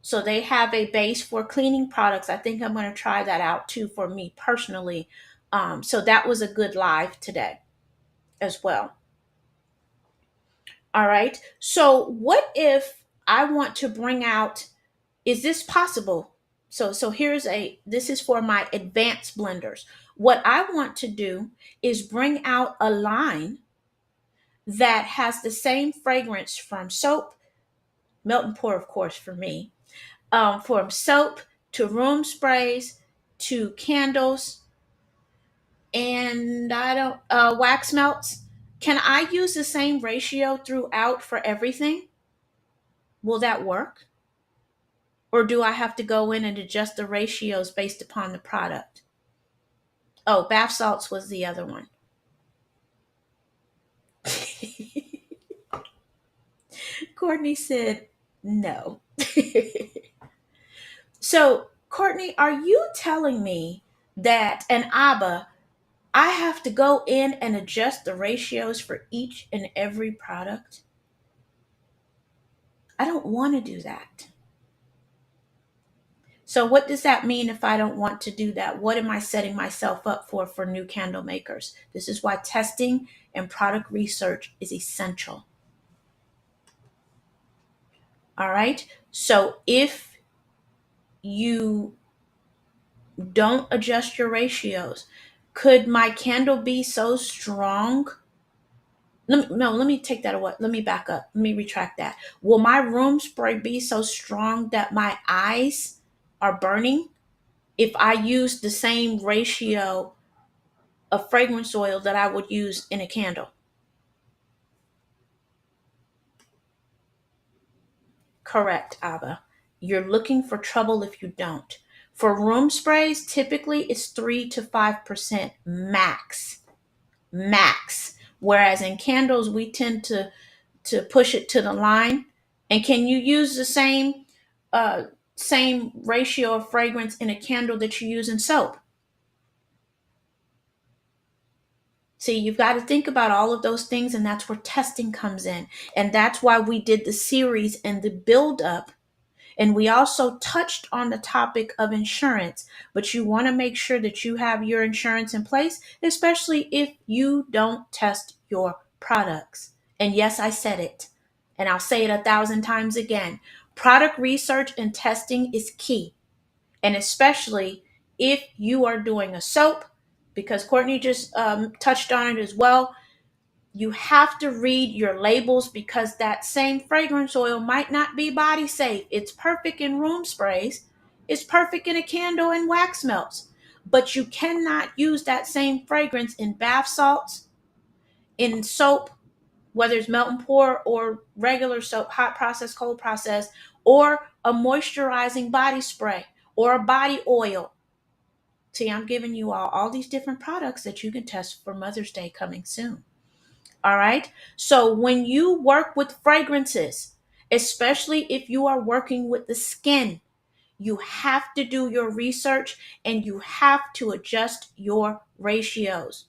So they have a base for cleaning products. I think I'm going to try that out too for me personally. So that was a good live today as well. All right. So what if I want to bring out, is this possible? So this is for my advanced blenders. What I want to do is bring out a line that has the same fragrance from soap, melt and pour, of course, for me, from soap to room sprays to candles and I don't wax melts. Can I use the same ratio throughout for everything? Will that work? Or do I have to go in and adjust the ratios based upon the product? Oh, bath salts was the other one. Courtney said no. So, Courtney, are you telling me that an ABBA, I have to go in and adjust the ratios for each and every product? I don't want to do that. So, what does that mean if I don't want to do that? What am I setting myself up for new candle makers? This is why testing and product research is essential. All right. So, if you don't adjust your ratios, could my candle be so strong? Let me take that away. Let me back up. Let me retract that. Will my room spray be so strong that my eyes are burning if I use the same ratio of fragrance oil that I would use in a candle? Correct, Abba. You're looking for trouble if you don't. For room sprays, typically it's 3 to 5% max. Max. Whereas in candles, we tend to push it to the line. And can you use the uh, same ratio of fragrance in a candle that you use in soap? See, you've got to think about all of those things, and that's where testing comes in. And that's why we did the series and the build up. And we also touched on the topic of insurance, but you want to make sure that you have your insurance in place, especially if you don't test your products. And yes, I said it, and I'll say it 1,000 times again. Product research and testing is key. And especially if you are doing a soap, because Courtney just touched on it as well. You have to read your labels because that same fragrance oil might not be body safe. It's perfect in room sprays, it's perfect in a candle and wax melts, but you cannot use that same fragrance in bath salts, in soap, whether it's melt and pour or regular soap, hot process, cold process, or a moisturizing body spray or a body oil. See, I'm giving you all these different products that you can test for Mother's Day coming soon. All right. So when you work with fragrances, especially if you are working with the skin, you have to do your research and you have to adjust your ratios.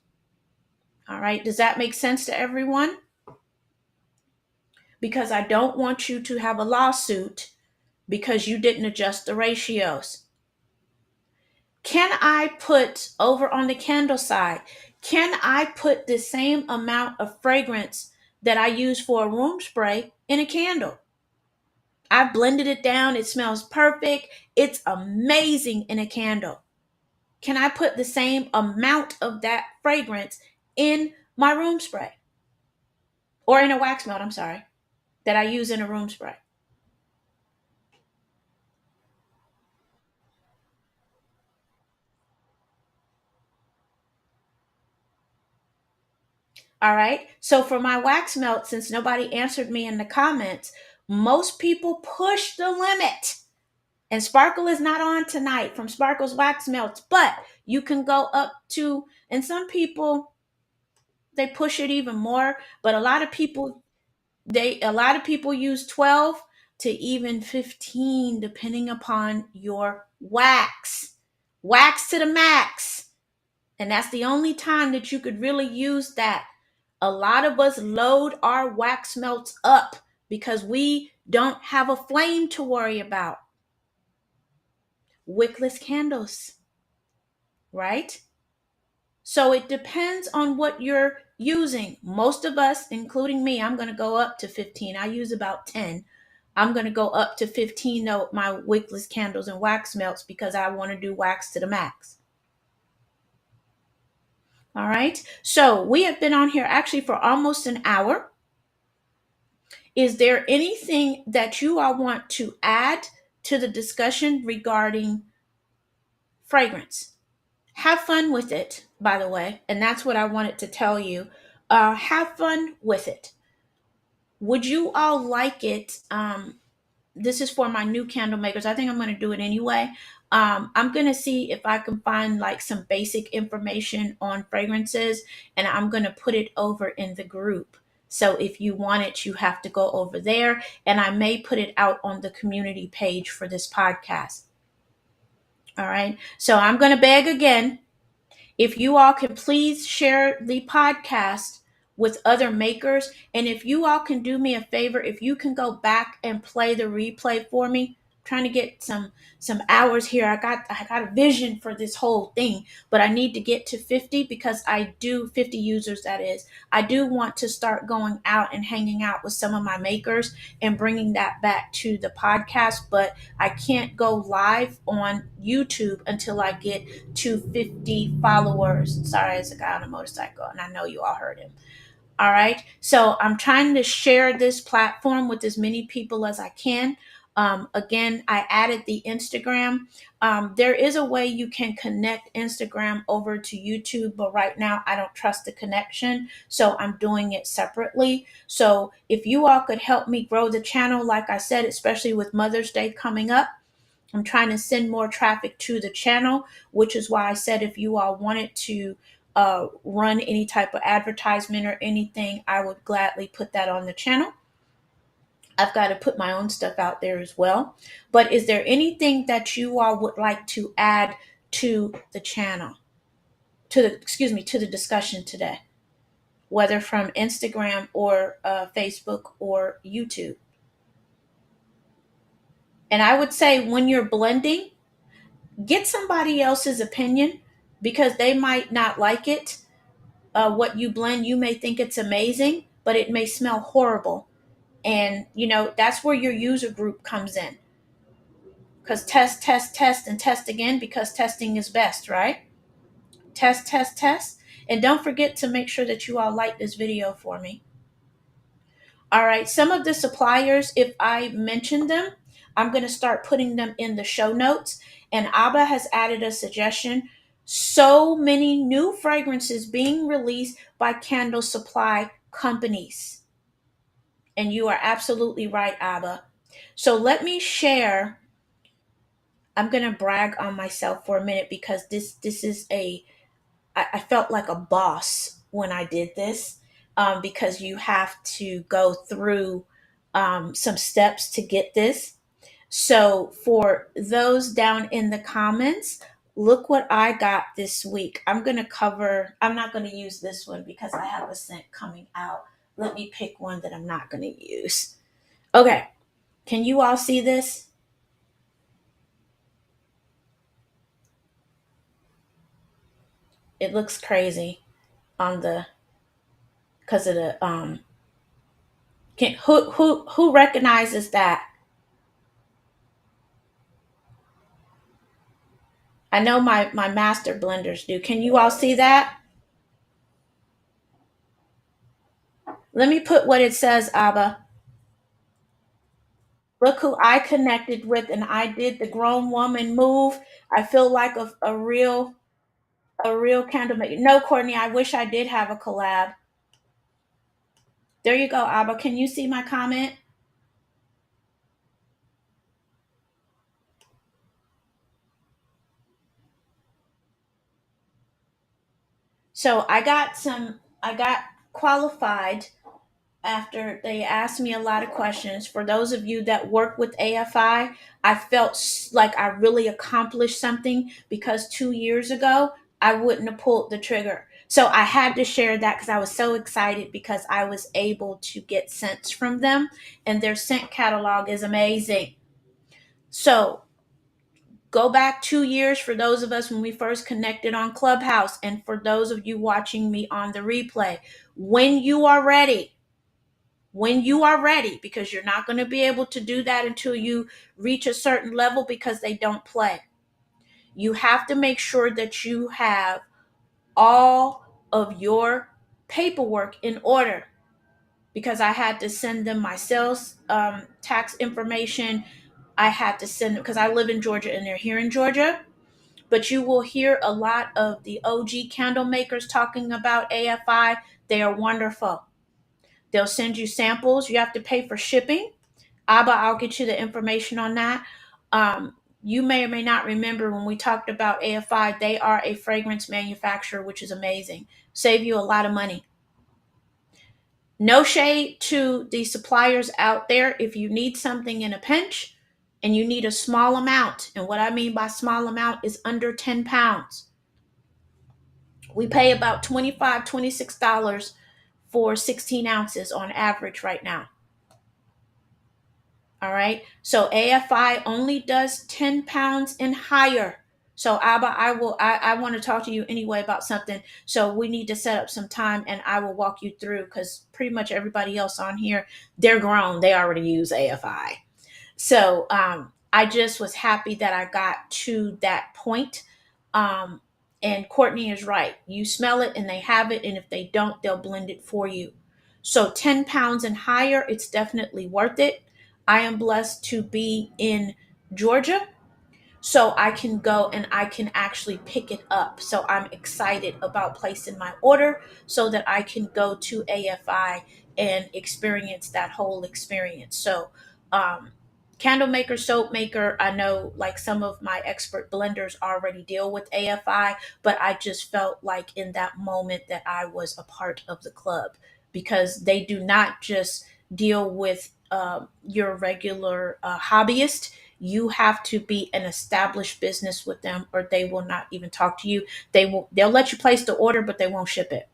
All right. Does that make sense to everyone? Because I don't want you to have a lawsuit because you didn't adjust the ratios. Can I put over on the candle side? Can I put the same amount of fragrance that I use for a room spray in a candle? I've blended it down. It smells perfect. It's amazing in a candle. Can I put the same amount of that fragrance in my room spray or in a wax melt? I'm sorry, that I use in a room spray. All right. So for my wax melt, since nobody answered me in the comments, most people push the limit. And Sparkle is not on tonight from Sparkle's Wax Melts, but you can go up to, and some people they push it even more, but a lot of people use 12 to even 15 depending upon your wax. Wax to the max. And that's the only time that you could really use that. A lot of us load our wax melts up because we don't have a flame to worry about. Wickless candles, right? So it depends on what you're using. Most of us, including me, I'm going to go up to 15. I use about 10. I'm going to go up to 15 though, my wickless candles and wax melts because I want to do wax to the max. All right. So we have been on here actually for almost an hour. Is there anything that you all want to add to the discussion regarding fragrance? Have fun with it, by the way, and that's what I wanted to tell you. Have fun with it. Would you all like it? This is for my new candle makers. I think I'm going to do it anyway. I'm going to see if I can find like some basic information on fragrances, and I'm going to put it over in the group. So if you want it, you have to go over there, and I may put it out on the community page for this podcast. All right. So I'm going to beg again. If you all can please share the podcast with other makers, and if you all can do me a favor, if you can go back and play the replay for me, I'm trying to get some hours here. I got a vision for this whole thing, but I need to get to 50 because I do 50 users. That is, I do want to start going out and hanging out with some of my makers and bringing that back to the podcast, but I can't go live on YouTube until I get to 50 followers. Sorry, it's a guy on a motorcycle, and I know you all heard him. All right. So I'm trying to share this platform with as many people as I can. Again, I added the Instagram. There is a way you can connect Instagram over to YouTube, but right now I don't trust the connection. So I'm doing it separately. So if you all could help me grow the channel, like I said, especially with Mother's Day coming up, I'm trying to send more traffic to the channel, which is why I said if you all wanted to run any type of advertisement or anything, I would gladly put that on the channel. I've got to put my own stuff out there as well. But is there anything that you all would like to add to the channel, to the discussion today, whether from Instagram or Facebook or YouTube? And I would say when you're blending, get somebody else's opinion because they might not like it. What you blend, you may think it's amazing, but it may smell horrible. And, that's where your user group comes in. Because test, test, test, and test again because testing is best, right? Test, test, test. And don't forget to make sure that you all like this video for me. All right, some of the suppliers, if I mention them, I'm going to start putting them in the show notes. And Abba has added a suggestion. So many new fragrances being released by candle supply companies. And you are absolutely right, Abba. So let me share. I'm going to brag on myself for a minute because this is I felt like a boss when I did this, because you have to go through some steps to get this. So, for those down in the comments, look what I got this week. I'm not going to use this one because I have a scent coming out. Let me pick one that I'm not going to use. Okay, can you all see this? It looks crazy on the because of the who recognizes that? I know my master blenders do. Can you all see that? Let me put what it says, Abba. Look who I connected with, and I did the grown woman move. I feel like a real candle maker. No, Courtney, I wish I did have a collab. There you go, Abba. Can you see my comment? So I got qualified after they asked me a lot of questions. For those of you that work with I felt like I really accomplished something because 2 years ago, I wouldn't have pulled the trigger. So I had to share that because I was so excited because I was able to get scents from them, and their scent catalog is amazing. So go back 2 years for those of us when we first connected on Clubhouse, and for those of you watching me on the replay, when you are ready, because you're not going to be able to do that until you reach a certain level because they don't play. You have to make sure that you have all of your paperwork in order, because I had to send them my sales tax information. I had to send them because I live in Georgia and they're here in Georgia. But you will hear a lot of the OG candle makers talking about AFI. They are wonderful. They'll send you samples. You have to pay for shipping. Abba, I'll get you the information on that. You may or may not remember when we talked about AFI, they are a fragrance manufacturer, which is amazing. Save you a lot of money. No shade to the suppliers out there. If you need something in a pinch and you need a small amount, and what I mean by small amount is under 10 pounds, we pay about $25, $26 for 16 ounces on average right now. All right. So AFI only does 10 pounds and higher. So Abba, I want to talk to you anyway about something. So we need to set up some time and I will walk you through, because pretty much everybody else on here, they're grown. They already use AFI. So I just was happy that I got to that point. And Courtney is right. You smell it and they have it. And if they don't, they'll blend it for you. So 10 pounds and higher, it's definitely worth it. I am blessed to be in Georgia, so I can go and I can actually pick it up. So I'm excited about placing my order so that I can go to AFI and experience that whole experience. So, candle maker, soap maker, I know like some of my expert blenders already deal with AFI, but I just felt like in that moment that I was a part of the club, because they do not just deal with your regular hobbyist. You have to be an established business with them or they will not even talk to you. They'll let you place the order, but they won't ship it.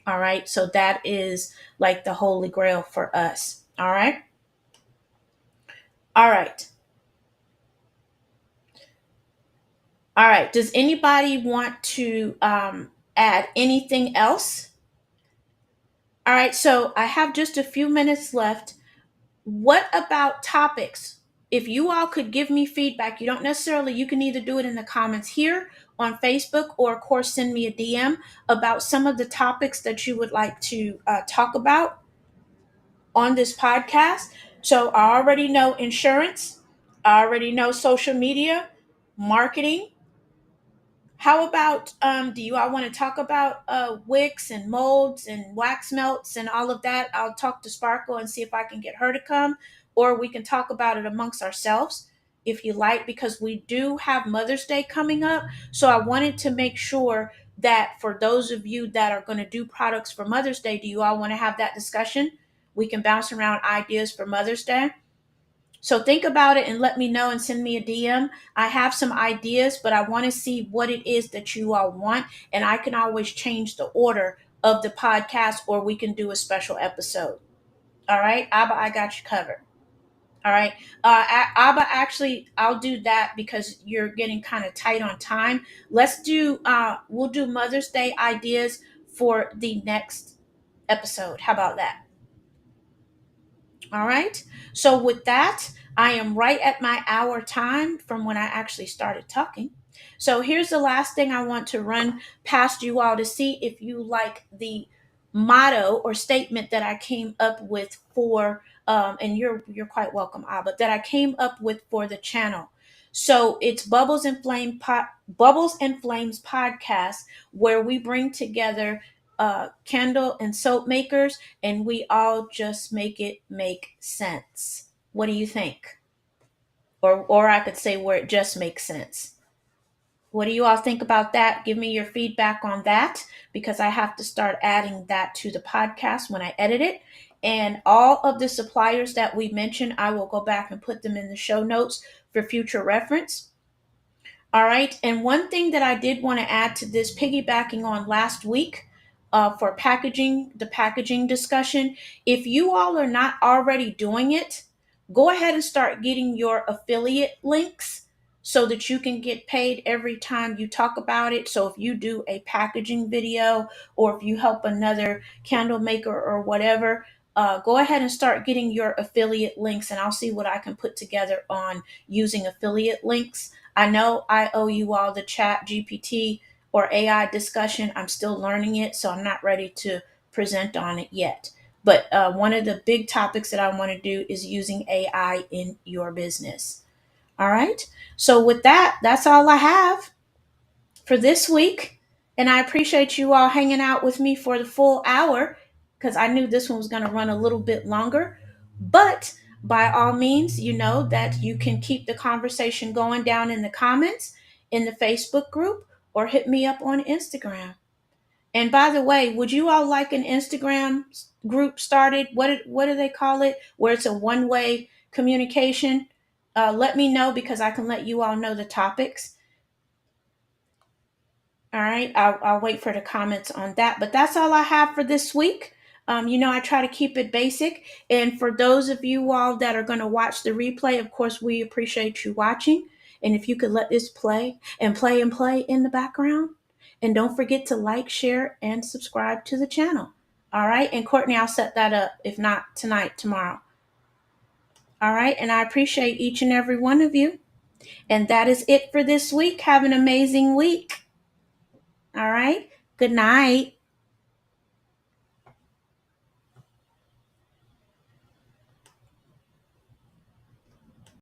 All right, so that is like the holy grail for us. All right. All right. All right. Does anybody want to add anything else? All right, so I have just a few minutes left. What about topics? if you all could give me feedback, you don't necessarily, you can either do it in the comments here on Facebook, or of course send me a DM about some of the topics that you would like to talk about on this podcast. So I already know insurance, I already know social media, marketing. How about do you all want to talk about wicks and molds and wax melts and all of that? I'll talk to Sparkle and see if I can get her to come, or we can talk about it amongst ourselves if you like, because we do have Mother's Day coming up. So I wanted to make sure that for those of you that are going to do products for Mother's Day, do you all want to have that discussion? We can bounce around ideas for Mother's Day. So think about it and let me know and send me a DM. I have some ideas, but I want to see what it is that you all want. And I can always change the order of the podcast, or we can do a special episode. All right, Abba, I got you covered. All right. Abba, actually, I'll do that because you're getting kind of tight on time. We'll do Mother's Day ideas for the next episode. How about that? All right. So with that, I am right at my hour time from when I actually started talking. So here's the last thing I want to run past you all to see if you like the motto or statement that I came up with for and you're quite welcome, Abba, that I came up with for the channel. So it's Bubbles and Flames podcast, where we bring together candle and soap makers, and we all just make it make sense. What do you think? Or I could say where it just makes sense. What do you all think about that? Give me your feedback on that, because I have to start adding that to the podcast when I edit it. And all of the suppliers that we mentioned, I will go back and put them in the show notes for future reference. All right. And one thing that I did want to add to this, piggybacking on last week for packaging, the packaging discussion, if you all are not already doing it, go ahead and start getting your affiliate links so that you can get paid every time you talk about it. So if you do a packaging video, or if you help another candle maker or whatever, go ahead and start getting your affiliate links, and I'll see what I can put together on using affiliate links. I know I owe you all the chat GPT or AI discussion. I'm still learning it, so I'm not ready to present on it yet. But one of the big topics that I want to do is using AI in your business. All right. So with that, that's all I have for this week. And I appreciate you all hanging out with me for the full hour, because I knew this one was going to run a little bit longer. But by all means, you know that you can keep the conversation going down in the comments in the Facebook group, or hit me up on Instagram. And by the way, would you all like an Instagram group started? What do they call it? Where it's a one-way communication? Let me know, because I can let you all know the topics. All right, I'll wait for the comments on that. But that's all I have for this week. I try to keep it basic. And for those of you all that are going to watch the replay, of course, we appreciate you watching. And if you could let this play and play and play in the background. And don't forget to like, share, and subscribe to the channel. All right. And Courtney, I'll set that up. If not tonight, tomorrow. All right. And I appreciate each and every one of you. And that is it for this week. Have an amazing week. All right. Good night.